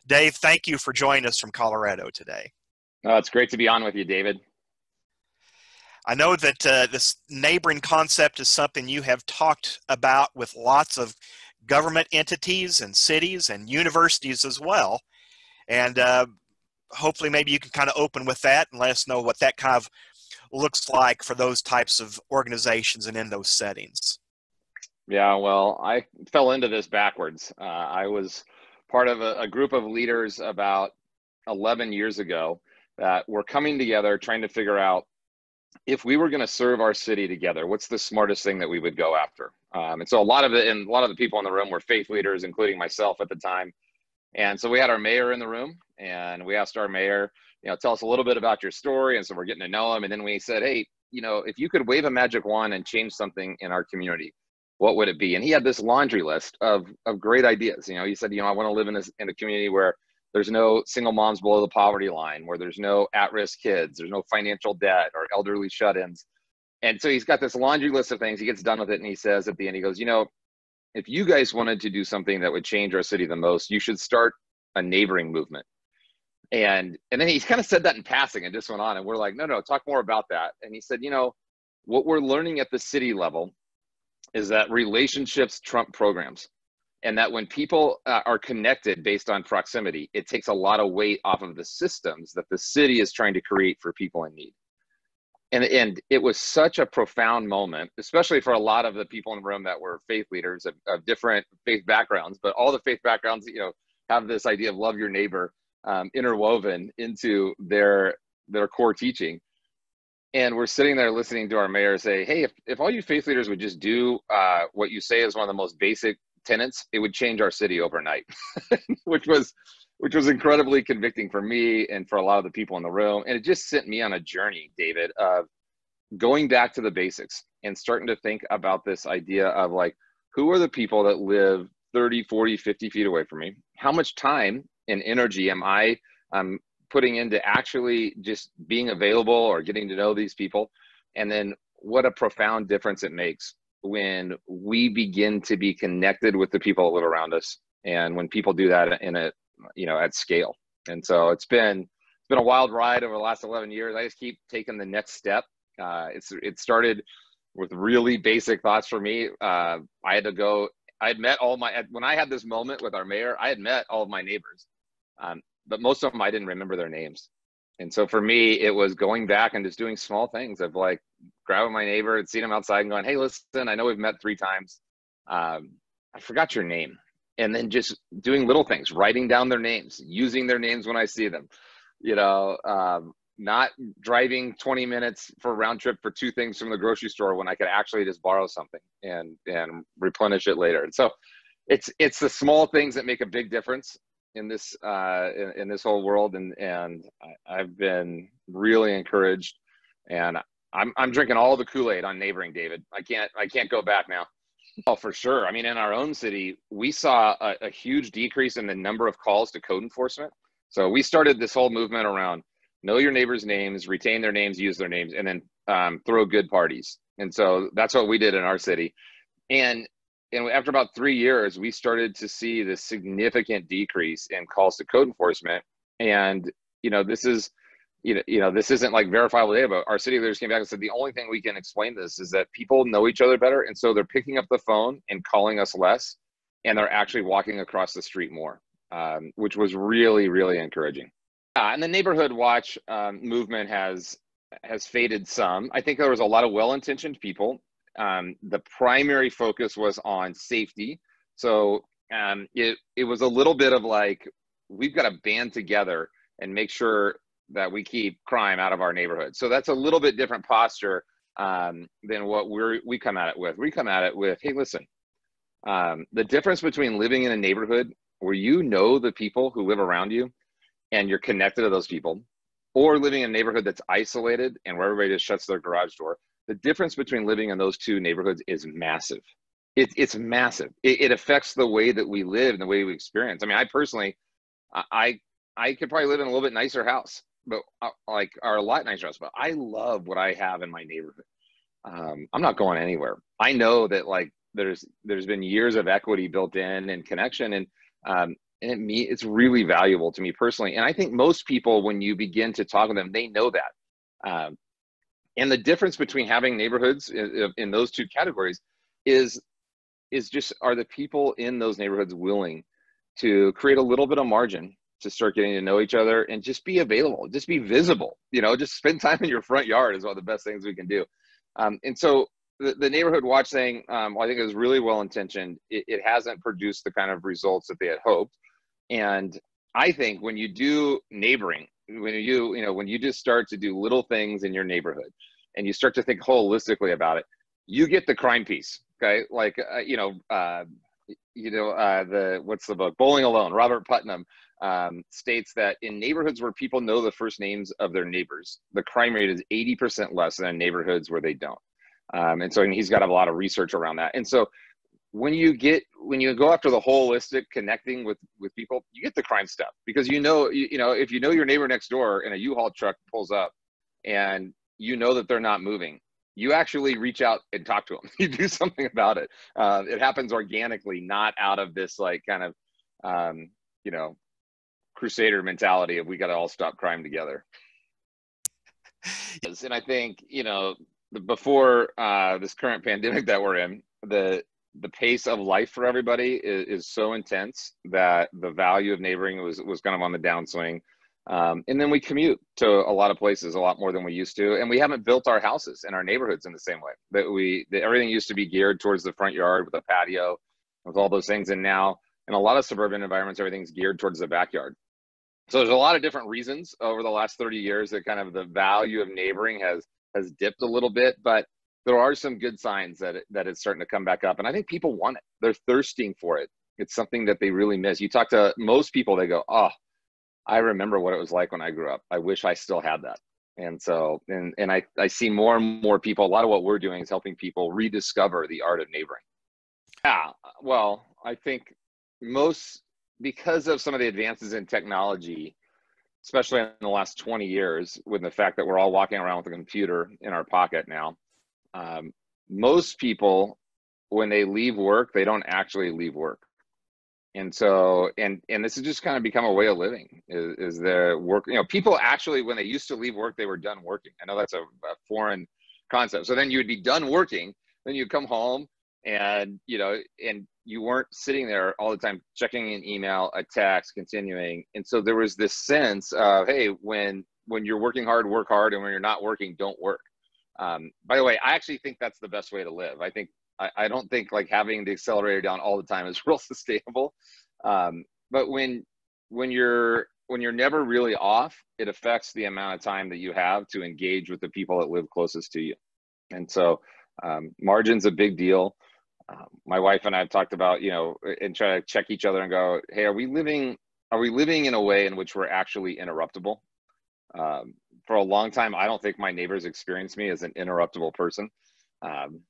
Dave, thank you for joining us from Colorado today. It's great to be on with you, David. I know that this neighboring concept is something you have talked about with lots of government entities and cities and universities as well. And hopefully maybe you can kind of open with that and let us know what that kind of looks like for those types of organizations and in those settings. Yeah, well, I fell into this backwards. I was part of a group of leaders about 11 years ago that were coming together trying to figure out if we were going to serve our city together, what's the smartest thing that we would go after? And so a lot of the people in the room were faith leaders, including myself at the time. And so we had our mayor in the room, and we asked our mayor, tell us a little bit about your story. And so we're getting to know him. And then we said, hey, if you could wave a magic wand and change something in our community, what would it be? And he had this laundry list of great ideas. He said, I want to live in a community where there's no single moms below the poverty line, where there's no at-risk kids, there's no financial debt or elderly shut-ins. And so he's got this laundry list of things. He gets done with it, and he says at the end, he goes, if you guys wanted to do something that would change our city the most, you should start a neighboring movement. And then he kind of said that in passing and just went on. And we're like, no, talk more about that. And he said, what we're learning at the city level is that relationships trump programs. And that when people are connected based on proximity, it takes a lot of weight off of the systems that the city is trying to create for people in need. And it was such a profound moment, especially for a lot of the people in the room that were faith leaders of different faith backgrounds, but all the faith backgrounds, have this idea of love your neighbor interwoven into their core teaching. And we're sitting there listening to our mayor say, hey, if all you faith leaders would just do what you say is one of the most basic tenants, it would change our city overnight, which was incredibly convicting for me and for a lot of the people in the room. And it just sent me on a journey, David, of going back to the basics and starting to think about this idea of like, who are the people that live 30, 40, 50 feet away from me? How much time and energy am I putting into actually just being available or getting to know these people? And then what a profound difference it makes when we begin to be connected with the people that live around us, and when people do that at scale. And so it's been a wild ride over the last 11 years. I just keep taking the next step. It started with really basic thoughts for me. When I had this moment with our mayor, I had met all of my neighbors, but most of them, I didn't remember their names. And so for me, it was going back and just doing small things of like grabbing my neighbor and seeing him outside and going, hey, listen, I know we've met 3 times. I forgot your name. And then just doing little things, writing down their names, using their names when I see them, not driving 20 minutes for a round trip for 2 things from the grocery store when I could actually just borrow something and replenish it later. And so it's the small things that make a big difference in this whole world. And I've been really encouraged, and I'm drinking all the Kool-Aid on neighboring, David. I can't go back now. Oh, for sure. I mean, in our own city, we saw a huge decrease in the number of calls to code enforcement. So we started this whole movement around know your neighbors' names, retain their names, use their names, and then throw good parties. And so that's what we did in our city. And after about 3 years, we started to see this significant decrease in calls to code enforcement. And, this isn't like verifiable data, but our city leaders came back and said, the only thing we can explain this is that people know each other better. And so they're picking up the phone and calling us less, and they're actually walking across the street more, which was really, really encouraging. And the neighborhood watch movement has faded some. I think there was a lot of well-intentioned people. The primary focus was on safety. So it was a little bit of like, we've got to band together and make sure that we keep crime out of our neighborhood. So that's a little bit different posture than what we come at it with. We come at it with, hey, listen, the difference between living in a neighborhood where you know the people who live around you and you're connected to those people, or living in a neighborhood that's isolated and where everybody just shuts their garage door, the difference between living in those 2 neighborhoods is massive. It's massive. It affects the way that we live and the way we experience. I mean, I personally, I could probably live in a little bit nicer house, but or a lot nicer house, but I love what I have in my neighborhood. I'm not going anywhere. I know that there's been years of equity built in and connection. And And it's really valuable to me personally. And I think most people, when you begin to talk with them, they know that. And the difference between having neighborhoods in those two categories is just, are the people in those neighborhoods willing to create a little bit of margin to start getting to know each other and just be available, just be visible, just spend time in your front yard is one of the best things we can do. And so the neighborhood watch thing, I think it was really well intentioned. It hasn't produced the kind of results that they had hoped. And I think when you do neighboring, when you just start to do little things in your neighborhood and you start to think holistically about it, you get the crime piece. Okay. Like, what's the book? Bowling Alone, Robert Putnam, states that in neighborhoods where people know the first names of their neighbors, the crime rate is 80% less than in neighborhoods where they don't. And he's got a lot of research around that. And so when you go after the holistic connecting with people, you get the crime stuff, because if you know your neighbor next door and a U-Haul truck pulls up and you know that they're not moving, you actually reach out and talk to them. You do something about it. It happens organically, not out of this like kind of crusader mentality of we got to all stop crime together. And I think before this current pandemic that we're in, the pace of life for everybody is so intense that the value of neighboring was kind of on the downswing. And then we commute to a lot of places a lot more than we used to. And we haven't built our houses and our neighborhoods in the same way that everything used to be geared towards the front yard with a patio, with all those things. And now in a lot of suburban environments, everything's geared towards the backyard. So there's a lot of different reasons over the last 30 years that kind of the value of neighboring has dipped a little bit, but there are some good signs that it's starting to come back up. And I think people want it. They're thirsting for it. It's something that they really miss. You talk to most people, they go, oh, I remember what it was like when I grew up. I wish I still had that. And so, and I see more and more people, a lot of what we're doing is helping people rediscover the art of neighboring. Yeah, well, I think because of some of the advances in technology, especially in the last 20 years, with the fact that we're all walking around with a computer in our pocket now, most people, when they leave work, they don't actually leave work. And so, and this has just kind of become a way of living is their work. People actually, when they used to leave work, they were done working. I know that's a foreign concept. So then you would be done working, then you'd come home and, and you weren't sitting there all the time checking an email, a text, continuing. And so there was this sense of, hey, when you're working hard, work hard. And when you're not working, don't work. By the way, I actually think that's the best way to live. I don't think like having the accelerator down all the time is real sustainable. But when you're never really off, it affects the amount of time that you have to engage with the people that live closest to you. And so margin's a big deal. My wife and I have talked about, and try to check each other and go, hey, are we living in a way in which we're actually interruptible? For a long time, I don't think my neighbors experienced me as an interruptible person,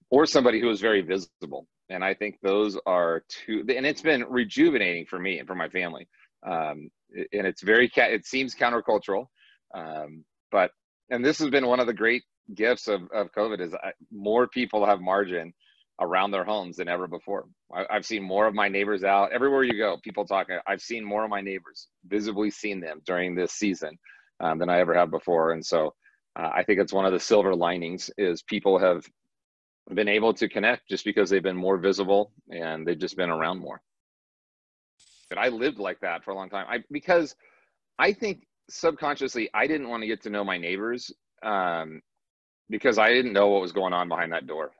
or somebody who is very visible. And I think those are two, and it's been rejuvenating for me and for my family. And it's it seems countercultural, and this has been one of the great gifts of COVID is more people have margin around their homes than ever before. I've seen more of my neighbors out everywhere you go. People talking. I've seen more of my neighbors, visibly seen them during this season than I ever have before. And so I think it's one of the silver linings is people have been able to connect just because they've been more visible and they've just been around more. And I lived like that for a long time. Because I think subconsciously I didn't want to get to know my neighbors because I didn't know what was going on behind that door.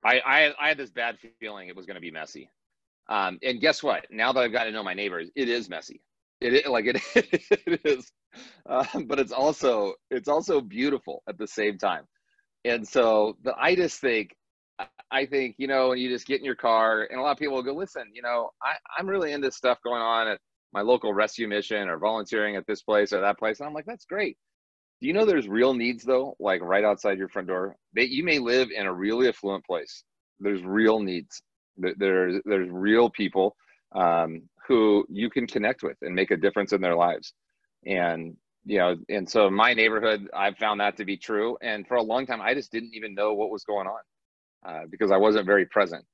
I had this bad feeling it was going to be messy. And guess what? Now that I've got to know my neighbors, it is messy. It is, but it's also beautiful at the same time. And so I just think, when you just get in your car and a lot of people will go, listen, I'm really into stuff going on at my local rescue mission or volunteering at this place or that place. And I'm like, that's great. Do you know there's real needs though? Like right outside your front door, you may live in a really affluent place. There's real needs. There's real people who you can connect with and make a difference in their lives. And so in my neighborhood, I've found that to be true. And for a long time, I just didn't even know what was going on because I wasn't very present.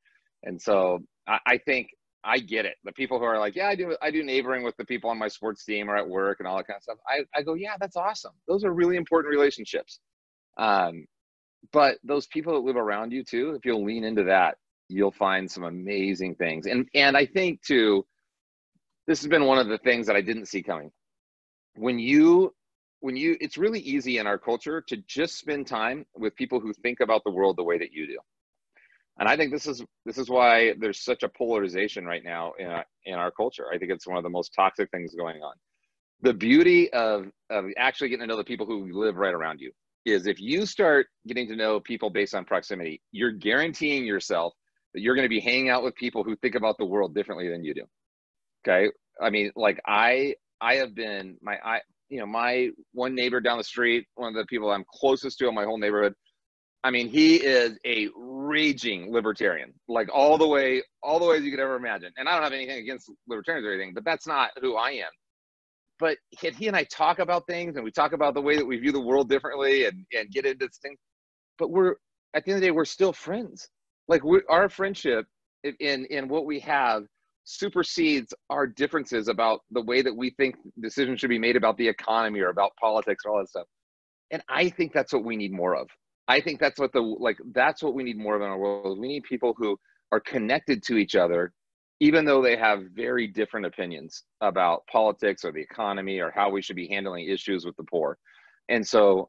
And so I think I get it. The people who are like, yeah, I do neighboring with the people on my sports team or at work and all that kind of stuff. I go, yeah, that's awesome. Those are really important relationships. But those people that live around you too, if you'll lean into that, you'll find some amazing things. And I think too, this has been one of the things that I didn't see coming. When you, it's really easy in our culture to just spend time with people who think about the world the way that you do. And I think this is why there's such a polarization right now in our culture. I think it's one of the most toxic things going on. The beauty of actually getting to know the people who live right around you is if you start getting to know people based on proximity, you're guaranteeing yourself that you're going to be hanging out with people who think about the world differently than you do. Okay. I mean, like I have been my one neighbor down the street, one of the people I'm closest to in my whole neighborhood. I mean, he is a raging libertarian, like all the way as you could ever imagine. And I don't have anything against libertarians or anything, but that's not who I am. But he and I talk about things, and we talk about the way that we view the world differently and get into things. But we're, at the end of the day, we're still friends. Like our friendship in what we have supersedes our differences about the way that we think decisions should be made about the economy or about politics or all that stuff. And I think that's what we need more of. I think that's what that's what we need more of in our world. We need people who are connected to each other, even though they have very different opinions about politics or the economy or how we should be handling issues with the poor. And so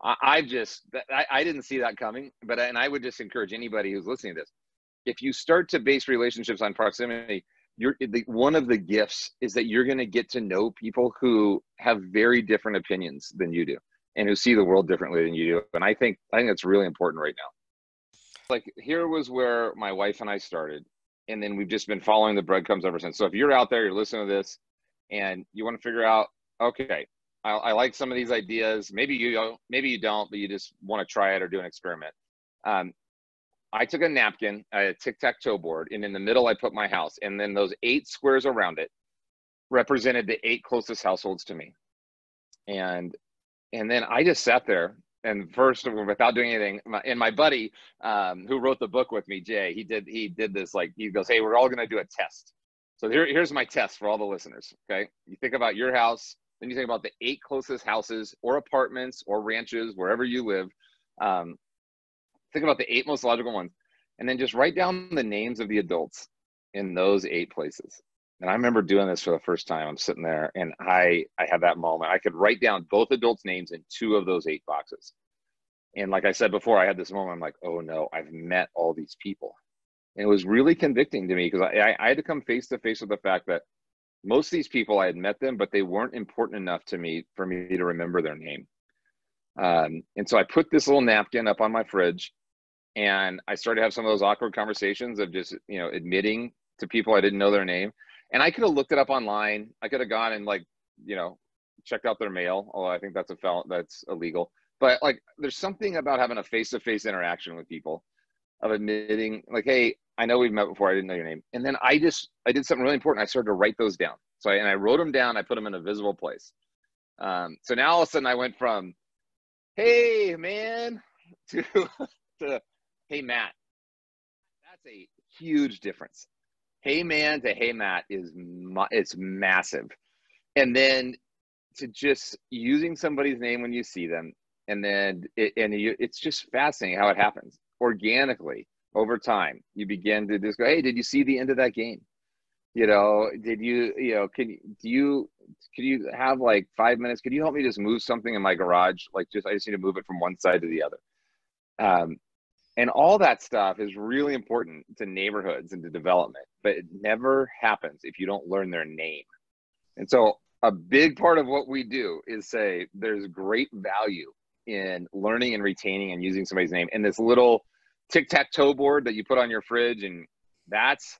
I didn't see that coming, and I would just encourage anybody who's listening to this, if you start to base relationships on proximity, one of the gifts is that you're going to get to know people who have very different opinions than you do and who see the world differently than you do. And I think that's really important right now. Like, here was where my wife and I started. And then we've just been following the breadcrumbs ever since. So if you're out there, you're listening to this and you want to figure out, okay, I like some of these ideas. Maybe you don't, but you just want to try it or do an experiment. I took a napkin, a tic-tac-toe board, and in the middle, I put my house. And then those 8 squares around it represented the 8 closest households to me. And then I just sat there, and first, without doing anything, my buddy who wrote the book with me, Jay, he did this, like, he goes, hey, we're all going to do a test. So here's my test for all the listeners, okay? You think about your house, then you think about the 8 closest houses or apartments or ranches, wherever you live. Think about the 8 most logical ones, and then just write down the names of the adults in those 8 places. And I remember doing this for the first time. I'm sitting there and I had that moment. I could write down both adults' names in 2 of those 8 boxes. And like I said before, I had this moment. I'm like, oh no, I've met all these people. And it was really convicting to me because I had to come face to face with the fact that most of these people, I had met them, but they weren't important enough to me for me to remember their name. And so I put this little napkin up on my fridge, and I started to have some of those awkward conversations of just, admitting to people I didn't know their name. And I could have looked it up online. I could have gone and checked out their mail. Although I think that's illegal. But like, there's something about having a face-to-face interaction with people, of admitting like, hey, I know we've met before. I didn't know your name. And then I did something really important. I started to write those down. So I wrote them down. I put them in a visible place. So now all of a sudden I went from, hey man, to hey Matt. That's a huge difference. Hey man to hey Matt it's massive. And then to just using somebody's name when you see them, and then it's just fascinating how it happens organically over time. You begin to just go, hey, did you see the end of that game? Did you could you have like 5 minutes? Could you help me just move something in my garage? I just need to move it from one side to the other. And all that stuff is really important to neighborhoods and to development, but it never happens if you don't learn their name. And so a big part of what we do is say there's great value in learning and retaining and using somebody's name. And this little tic-tac-toe board that you put on your fridge, and that's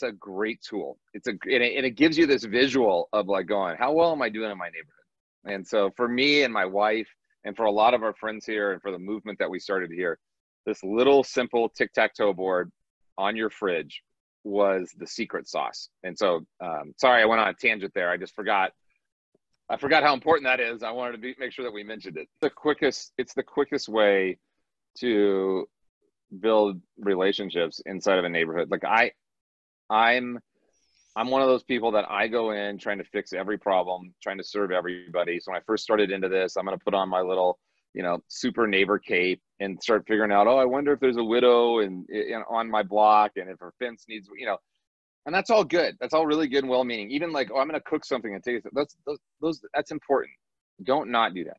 a great tool. And it gives you this visual of like going, how well am I doing in my neighborhood? And so for me and my wife, and for a lot of our friends here, and for the movement that we started here, this little simple tic-tac-toe board on your fridge was the secret sauce. And so, sorry, I went on a tangent there. I forgot how important that is. I wanted to make sure that we mentioned it. It's the quickest way to build relationships inside of a neighborhood. Like I'm one of those people that I go in trying to fix every problem, trying to serve everybody. So when I first started into this, I'm going to put on my little, super neighbor cape and start figuring out, oh, I wonder if there's a widow and on my block, and if her fence needs, and that's all good. That's all really good and well-meaning. Even like, oh, I'm going to cook something and take it. That's important. Don't not do that.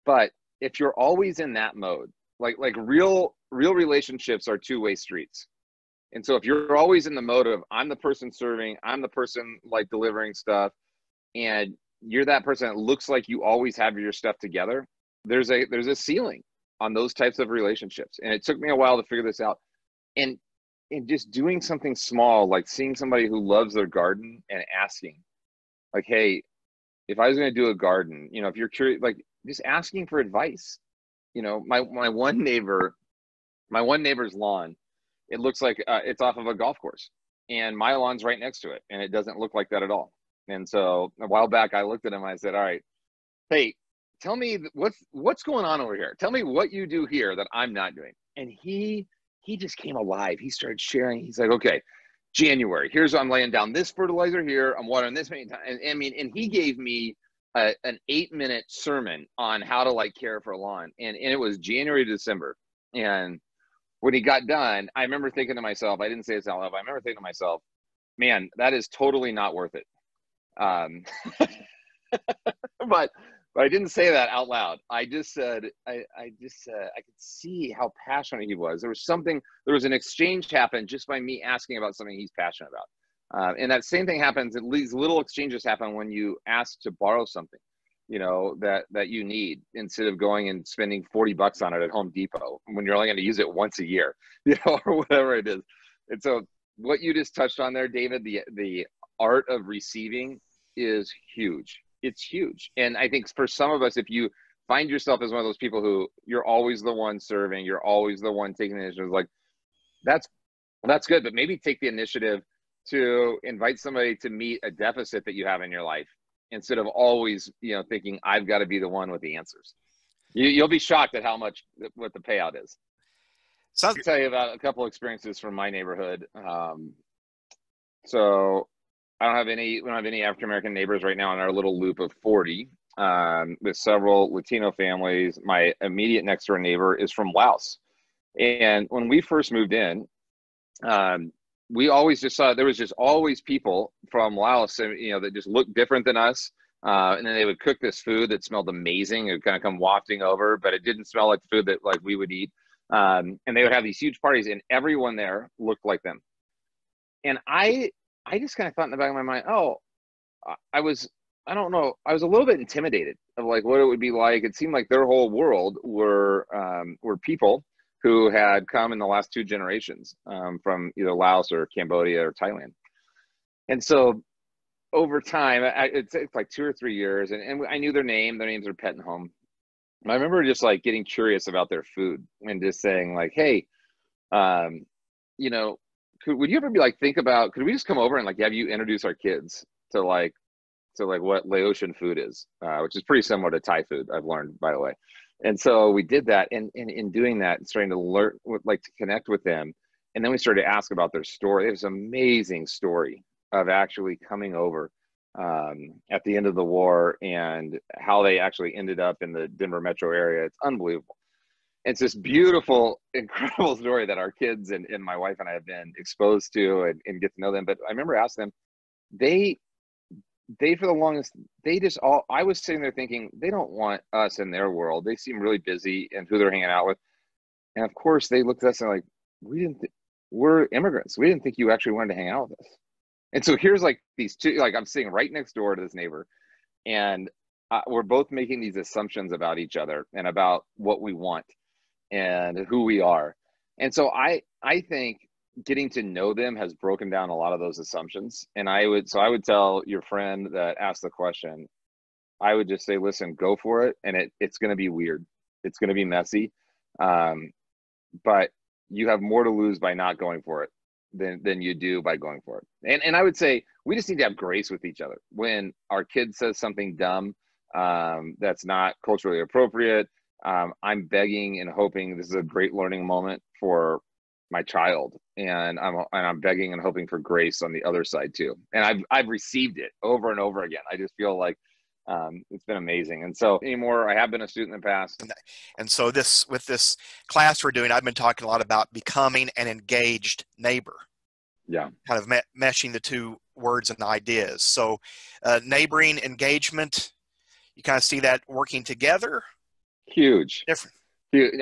But if you're always in that mode, like real relationships are two-way streets. And so if you're always in the mode of, I'm the person serving, I'm the person like delivering stuff, and you're that person that looks like you always have your stuff together, there's a ceiling on those types of relationships. And it took me a while to figure this out. And just doing something small, like seeing somebody who loves their garden and asking, like, hey, if I was going to do a garden, if you're curious, like just asking for advice. My one neighbor's lawn, it looks like it's off of a golf course, and my lawn's right next to it, and it doesn't look like that at all. And so a while back, I looked at him and I said, all right, hey, tell me what's going on over here. Tell me what you do here that I'm not doing. And he just came alive. He started sharing. He's like, okay, January, I'm laying down this fertilizer here. I'm watering this many times. And he gave me an 8-minute sermon on how to like care for a lawn. And it was January to December. And when he got done, I remember thinking to myself, I didn't say this out loud, but I remember thinking to myself, man, that is totally not worth it. But I didn't say that out loud. I just said, I could see how passionate he was. There was an exchange happened just by me asking about something he's passionate about. And that same thing happens, these little exchanges happen when you ask to borrow something, that you need, instead of going and spending $40 on it at Home Depot when you're only going to use it once a year, or whatever it is. And so what you just touched on there, David, the art of receiving is huge. It's huge. And I think for some of us, if you find yourself as one of those people who you're always the one serving, you're always the one taking the initiative, like that's good, but maybe take the initiative to invite somebody to meet a deficit that you have in your life, instead of always, thinking I've got to be the one with the answers. You'll be shocked at what the payout is. So I'll tell you about a couple experiences from my neighborhood. So we don't have any African-American neighbors right now in our little loop of 40, with several Latino families. My immediate next door neighbor is from Laos. And when we first moved in, we always just saw there was just always people from Laos, that just looked different than us. And then they would cook this food that smelled amazing. It would kind of come wafting over, but it didn't smell like food that like we would eat. And they would have these huge parties, and everyone there looked like them. And I just kind of thought in the back of my mind, I was a little bit intimidated of like what it would be like. It seemed like their whole world were people who had come in the last 2 generations, from either Laos or Cambodia or Thailand. And so over time, it's like 2 or 3 years, and I knew their names are Pet and Home. And I remember just like getting curious about their food and just saying like, hey, would you ever be like, could we just come over and like have you introduce our kids to what Laotian food is, which is pretty similar to Thai food, I've learned, by the way. And so we did that, and in doing that, starting to learn, like to connect with them. And then we started to ask about their story. It was an amazing story of actually coming over at the end of the war, and how they actually ended up in the Denver metro area. It's unbelievable. It's this beautiful, incredible story that our kids and my wife and I have been exposed to and get to know them. But I remember asking them, they for the longest, I was sitting there thinking, they don't want us in their world. They seem really busy and who they're hanging out with. And of course they looked at us and like, we're immigrants. We didn't think you actually wanted to hang out with us. And so here's like these two, like I'm sitting right next door to this neighbor, and we're both making these assumptions about each other and about what we want and who we are. And so I think getting to know them has broken down a lot of those assumptions. And I would tell your friend that asked the question, I would just say, listen, go for it. And it's going to be weird. It's going to be messy. But you have more to lose by not going for it than you do by going for it. And I would say we just need to have grace with each other. When our kid says something dumb, that's not culturally appropriate, I'm begging and hoping this is a great learning moment for my child. and I'm begging and hoping for grace on the other side too. And I've received it over and over again. I just feel like it's been amazing. And so anymore, I have been a student in the past. And so with this class we're doing, I've been talking a lot about becoming an engaged neighbor. Yeah. Kind of meshing the two words and ideas. So neighboring, engagement, you kind of see that working together. Huge. Different. Huge.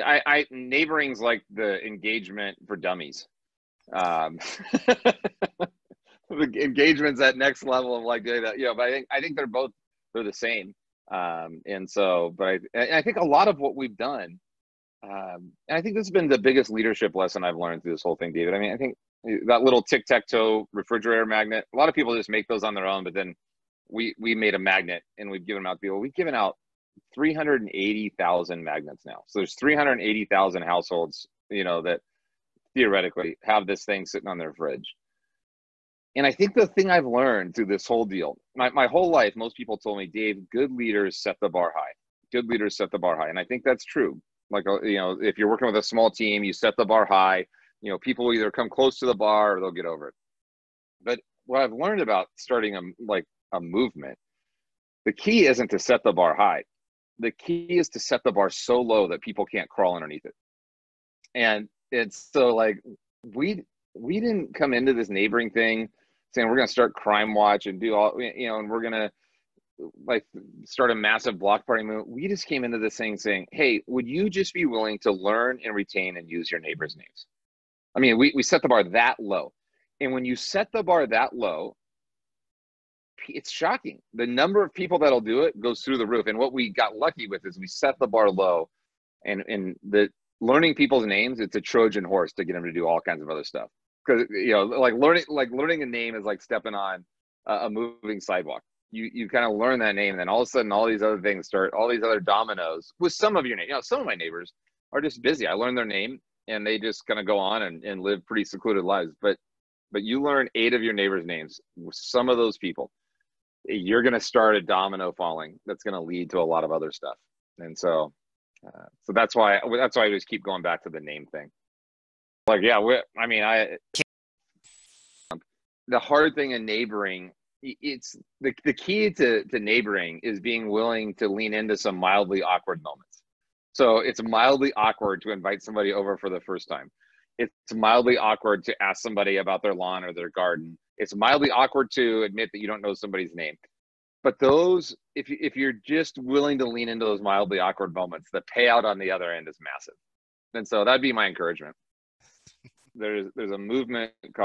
Neighboring's like the engagement for dummies. The engagement's that next level of like doing that, but I think they're the same. And so, but I think a lot of what we've done, and I think this has been the biggest leadership lesson I've learned through this whole thing, David. I mean, I think that little tic-tac-toe refrigerator magnet, a lot of people just make those on their own, but then we made a magnet and we've given them out to people. We've given out 380,000 magnets now. So there's 380,000 households, that theoretically have this thing sitting on their fridge. And I think the thing I've learned through this whole deal, my whole life, most people told me, Dave, good leaders set the bar high. Good leaders set the bar high. And I think that's true. Like, if you're working with a small team, you set the bar high. People will either come close to the bar or they'll get over it. But what I've learned about starting a movement, the key isn't to set the bar high. The key is to set the bar so low that people can't crawl underneath it. And it's so like, we didn't come into this neighboring thing saying we're going to start Crime Watch and do all, and we're going to like start a massive block party movement. We just came into this thing saying, hey, would you just be willing to learn and retain and use your neighbors' names? I mean, we set the bar that low. And when you set the bar that low, it's shocking. The number of people that'll do it goes through the roof. And what we got lucky with is we set the bar low, and the learning people's names, it's a Trojan horse to get them to do all kinds of other stuff. Because, learning a name is like stepping on a moving sidewalk. You kind of learn that name, and then all of a sudden, all these other things start, all these other dominoes with some of your name. Some of my neighbors are just busy. I learned their name, and they just kind of go on and live pretty secluded lives. But you learn 8 of your neighbors' names with some of those people, you're going to start a domino falling that's going to lead to a lot of other stuff. And so that's why I just keep going back to the name thing. Like, yeah, the hard thing in neighboring, it's the key to neighboring is being willing to lean into some mildly awkward moments. So it's mildly awkward to invite somebody over for the first time. It's mildly awkward to ask somebody about their lawn or their garden. It's mildly awkward to admit that you don't know somebody's name. But those, if you're just willing to lean into those mildly awkward moments, the payout on the other end is massive. And so that'd be my encouragement. There's a movement called